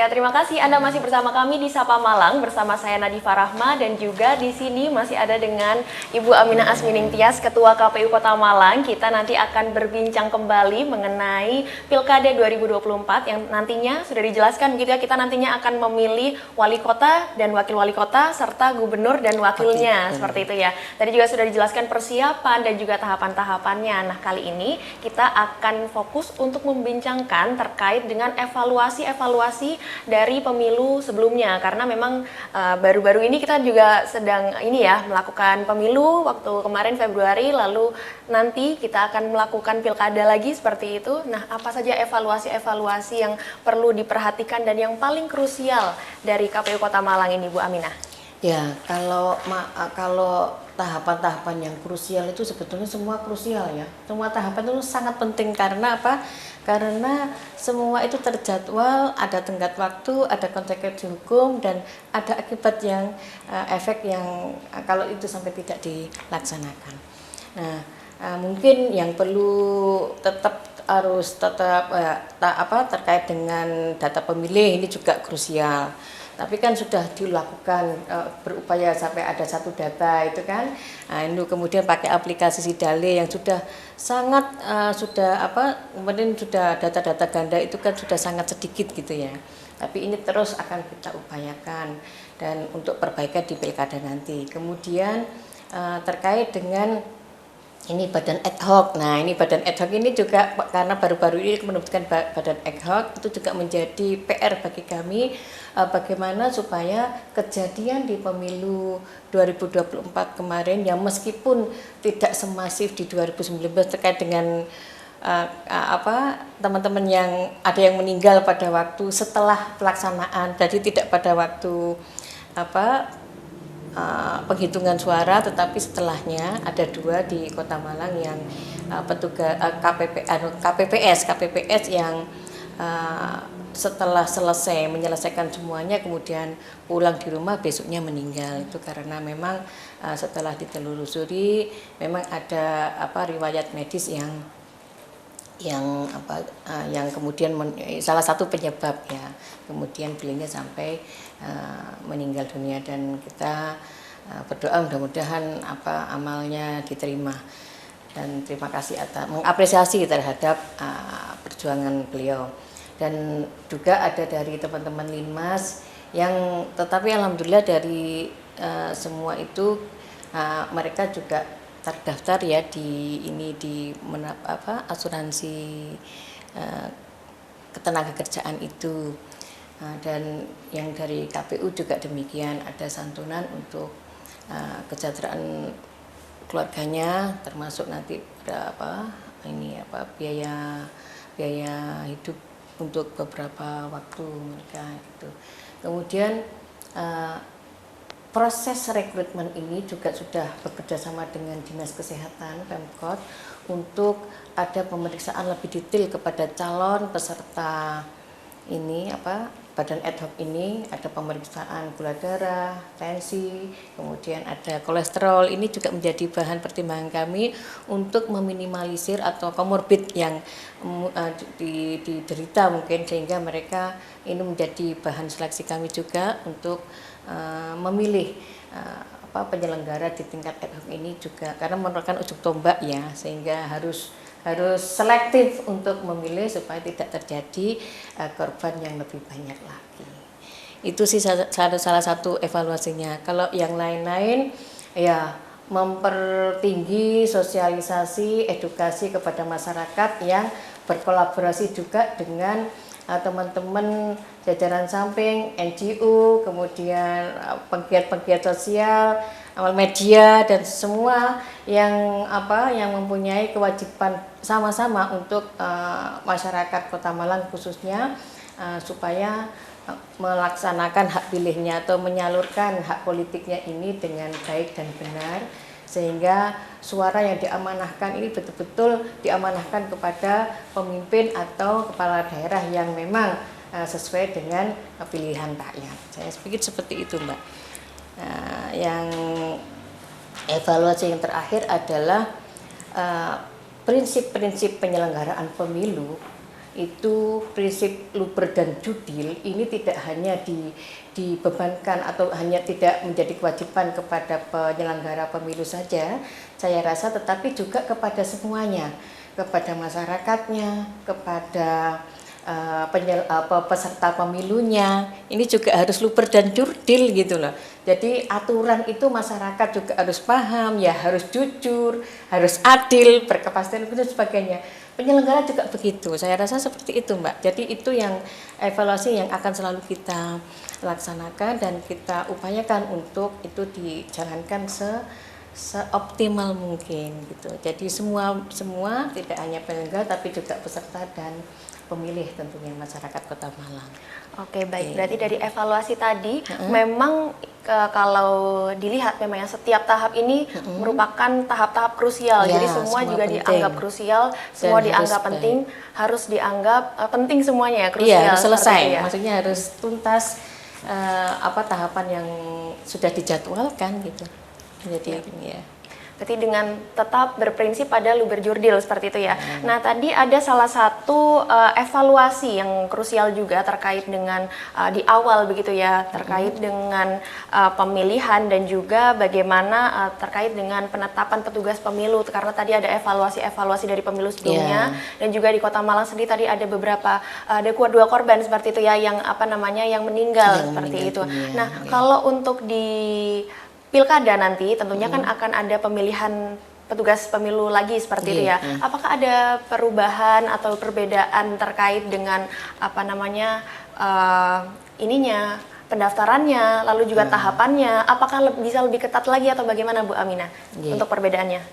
Ya, terima kasih Anda masih bersama kami di Sapa Malang bersama saya Nadifa Rahma dan juga di sini masih ada dengan Ibu Aminah Asmining Tias, Ketua KPU Kota Malang. Kita nanti akan berbincang kembali mengenai Pilkada 2024 yang nantinya sudah dijelaskan begitu ya, kita nantinya akan memilih wali kota dan wakil wali kota serta gubernur dan wakilnya seperti itu ya. Tadi juga sudah dijelaskan persiapan dan juga tahapan-tahapannya. Nah, kali ini kita akan fokus untuk membincangkan terkait dengan evaluasi dari pemilu sebelumnya, karena memang baru-baru ini kita juga sedang melakukan pemilu waktu kemarin Februari, lalu nanti kita akan melakukan pilkada lagi seperti itu. Nah, apa saja evaluasi yang perlu diperhatikan dan yang paling krusial dari KPU Kota Malang ini, Bu Aminah? Ya, kalau tahapan-tahapan yang krusial itu sebetulnya semua krusial ya. Semua tahapan itu sangat penting karena apa? Karena semua itu terjadwal, ada tenggat waktu, ada konsekuensi hukum, dan ada akibat yang efek yang kalau itu sampai tidak dilaksanakan. Nah, mungkin yang perlu terkait dengan data pemilih ini juga krusial. Tapi kan sudah dilakukan berupaya sampai ada satu data itu kan. Nah, ini kemudian pakai aplikasi Sidale yang sudah sangat kemudian sudah data-data ganda itu kan sudah sangat sedikit gitu ya. Tapi ini terus akan kita upayakan dan untuk perbaikan di pilkada nanti. Kemudian terkait dengan ini badan ad hoc. Nah, ini badan ad hoc ini juga karena baru-baru ini menentukan badan ad hoc itu juga menjadi PR bagi kami, bagaimana supaya kejadian di pemilu 2024 kemarin yang meskipun tidak semasif di 2019 terkait dengan teman-teman yang ada yang meninggal pada waktu setelah pelaksanaan, jadi tidak pada waktu penghitungan suara, tetapi setelahnya ada 2 di Kota Malang yang petugas KPPS yang setelah menyelesaikan semuanya kemudian pulang di rumah besoknya meninggal. Itu karena memang setelah ditelusuri memang ada riwayat medis yang kemudian salah satu penyebab ya, kemudian beliaunya sampai meninggal dunia, dan kita berdoa mudah-mudahan amalnya diterima, dan terima kasih atas mengapresiasi terhadap perjuangan beliau. Dan juga ada dari teman-teman Linmas yang tetapi alhamdulillah dari semua itu mereka juga terdaftar ya di asuransi ketenagakerjaan itu. Dan yang dari KPU juga demikian, ada santunan untuk kesejahteraan keluarganya, termasuk nanti biaya hidup untuk beberapa waktu mereka gitu. Kemudian proses rekrutmen ini juga sudah bekerjasama dengan Dinas Kesehatan Pemkot untuk ada pemeriksaan lebih detail kepada calon peserta ini badan ad hoc ini. Ada pemeriksaan gula darah, tensi, kemudian ada kolesterol. Ini juga menjadi bahan pertimbangan kami untuk meminimalisir atau komorbid yang diderita mungkin, sehingga mereka ini menjadi bahan seleksi kami juga untuk memilih penyelenggara di tingkat ad hoc ini juga, karena merupakan ujung tombak ya, sehingga harus selektif untuk memilih supaya tidak terjadi korban yang lebih banyak lagi. Itu sih salah satu evaluasinya. Kalau yang lain-lain ya mempertinggi sosialisasi edukasi kepada masyarakat yang berkolaborasi juga dengan teman-teman jajaran samping, NGO, kemudian penggiat-penggiat sosial, media, dan semua yang mempunyai kewajiban sama-sama untuk masyarakat Kota Malang khususnya supaya melaksanakan hak pilihnya atau menyalurkan hak politiknya ini dengan baik dan benar, sehingga suara yang diamanahkan ini betul-betul diamanahkan kepada pemimpin atau kepala daerah yang memang sesuai dengan pilihan rakyat. Saya pikir seperti itu, Mbak. Yang evaluasi yang terakhir adalah prinsip-prinsip penyelenggaraan pemilu itu prinsip luber dan jurdil ini tidak hanya dibebankan atau hanya tidak menjadi kewajiban kepada penyelenggara pemilu saja, saya rasa, tetapi juga kepada semuanya, kepada masyarakatnya, kepada peserta pemilunya. Ini juga harus luber dan jurdil gitu loh. Jadi aturan itu masyarakat juga harus paham, ya harus jujur, harus adil, berkepastian dan sebagainya. Penyelenggara juga begitu. Saya rasa seperti itu, Mbak. Jadi itu yang evaluasi yang akan selalu kita laksanakan dan kita upayakan untuk itu dijalankan seoptimal mungkin gitu. Jadi semua tidak hanya penyelenggara tapi juga peserta dan pemilih tentunya masyarakat Kota Malang. Oke, baik. Berarti dari evaluasi tadi memang kalau dilihat memang yang setiap tahap ini merupakan tahap-tahap krusial. Ya, jadi semua juga penting. dianggap krusial, semua dianggap penting, harus dianggap penting semuanya ya, krusial. Iya, harus selesai. Ya. Maksudnya harus tuntas tahapan yang sudah dijadwalkan gitu. Jadi ya. Berarti dengan tetap berprinsip pada luber jurdil seperti itu ya. Nah, tadi ada salah satu evaluasi yang krusial juga terkait dengan di awal begitu ya, terkait dengan pemilihan dan juga bagaimana terkait dengan penetapan petugas pemilu, karena tadi ada evaluasi dari pemilu sebelumnya dan juga di Kota Malang sendiri tadi ada beberapa ada 2 korban seperti itu ya yang yang meninggal seperti itu. Nah, kalau untuk di Pilkada nanti tentunya kan akan ada pemilihan petugas pemilu lagi seperti itu ya. Apakah ada perubahan atau perbedaan terkait dengan pendaftarannya, lalu juga tahapannya? Apakah bisa lebih ketat lagi atau bagaimana Bu Aminah untuk perbedaannya?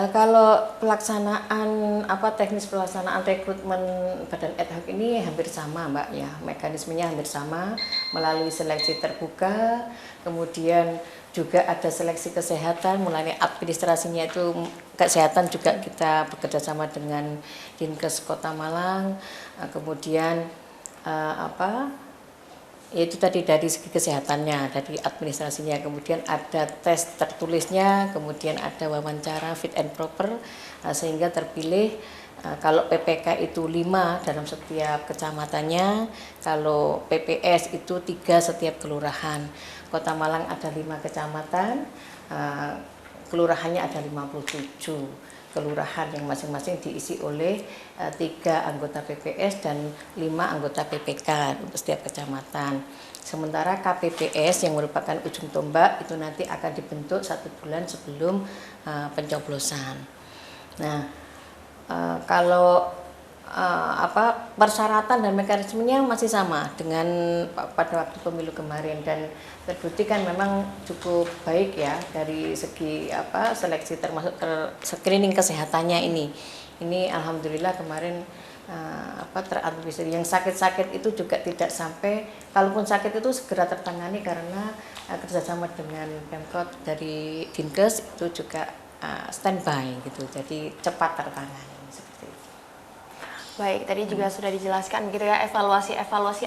Kalau pelaksanaan teknis pelaksanaan rekrutmen badan ad hoc ini hampir sama, Mbak ya. Mekanismenya hampir sama melalui seleksi terbuka, kemudian juga ada seleksi kesehatan, mulai administrasinya itu kesehatan juga kita bekerja sama dengan Dinkes Kota Malang, kemudian itu tadi dari segi kesehatannya, dari administrasinya, kemudian ada tes tertulisnya, kemudian ada wawancara fit and proper, sehingga terpilih. Kalau PPK itu 5 dalam setiap kecamatannya, kalau PPS itu 3 setiap kelurahan. Kota Malang ada 5 kecamatan, kelurahannya ada 57 kelurahan yang masing-masing diisi oleh 3 anggota PPS dan 5 anggota PPK untuk setiap kecamatan. Sementara KPPS yang merupakan ujung tombak itu nanti akan dibentuk 1 bulan sebelum pencoblosan. Nah, kalau persyaratan dan mekanismenya masih sama dengan pada waktu pemilu kemarin dan terbukti kan memang cukup baik ya dari segi seleksi termasuk screening kesehatannya ini alhamdulillah kemarin terantisipasi. Yang sakit-sakit itu juga tidak sampai, kalaupun sakit itu segera tertangani karena kerjasama dengan Pemkot dari Dinkes itu juga standby gitu, jadi cepat tertangani. Baik, tadi juga sudah dijelaskan gitu ya evaluasi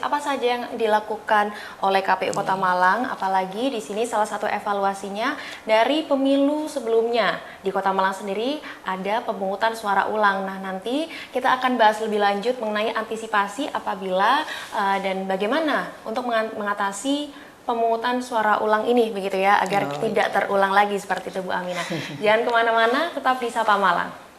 apa saja yang dilakukan oleh KPU Kota Malang, apalagi di sini salah satu evaluasinya dari pemilu sebelumnya. Di Kota Malang sendiri ada pemungutan suara ulang. Nah, nanti kita akan bahas lebih lanjut mengenai antisipasi apabila dan bagaimana untuk mengatasi pemungutan suara ulang ini begitu ya, agar tidak terulang lagi seperti itu Bu Aminah. Jangan kemana-mana, tetap di Sapa Malang.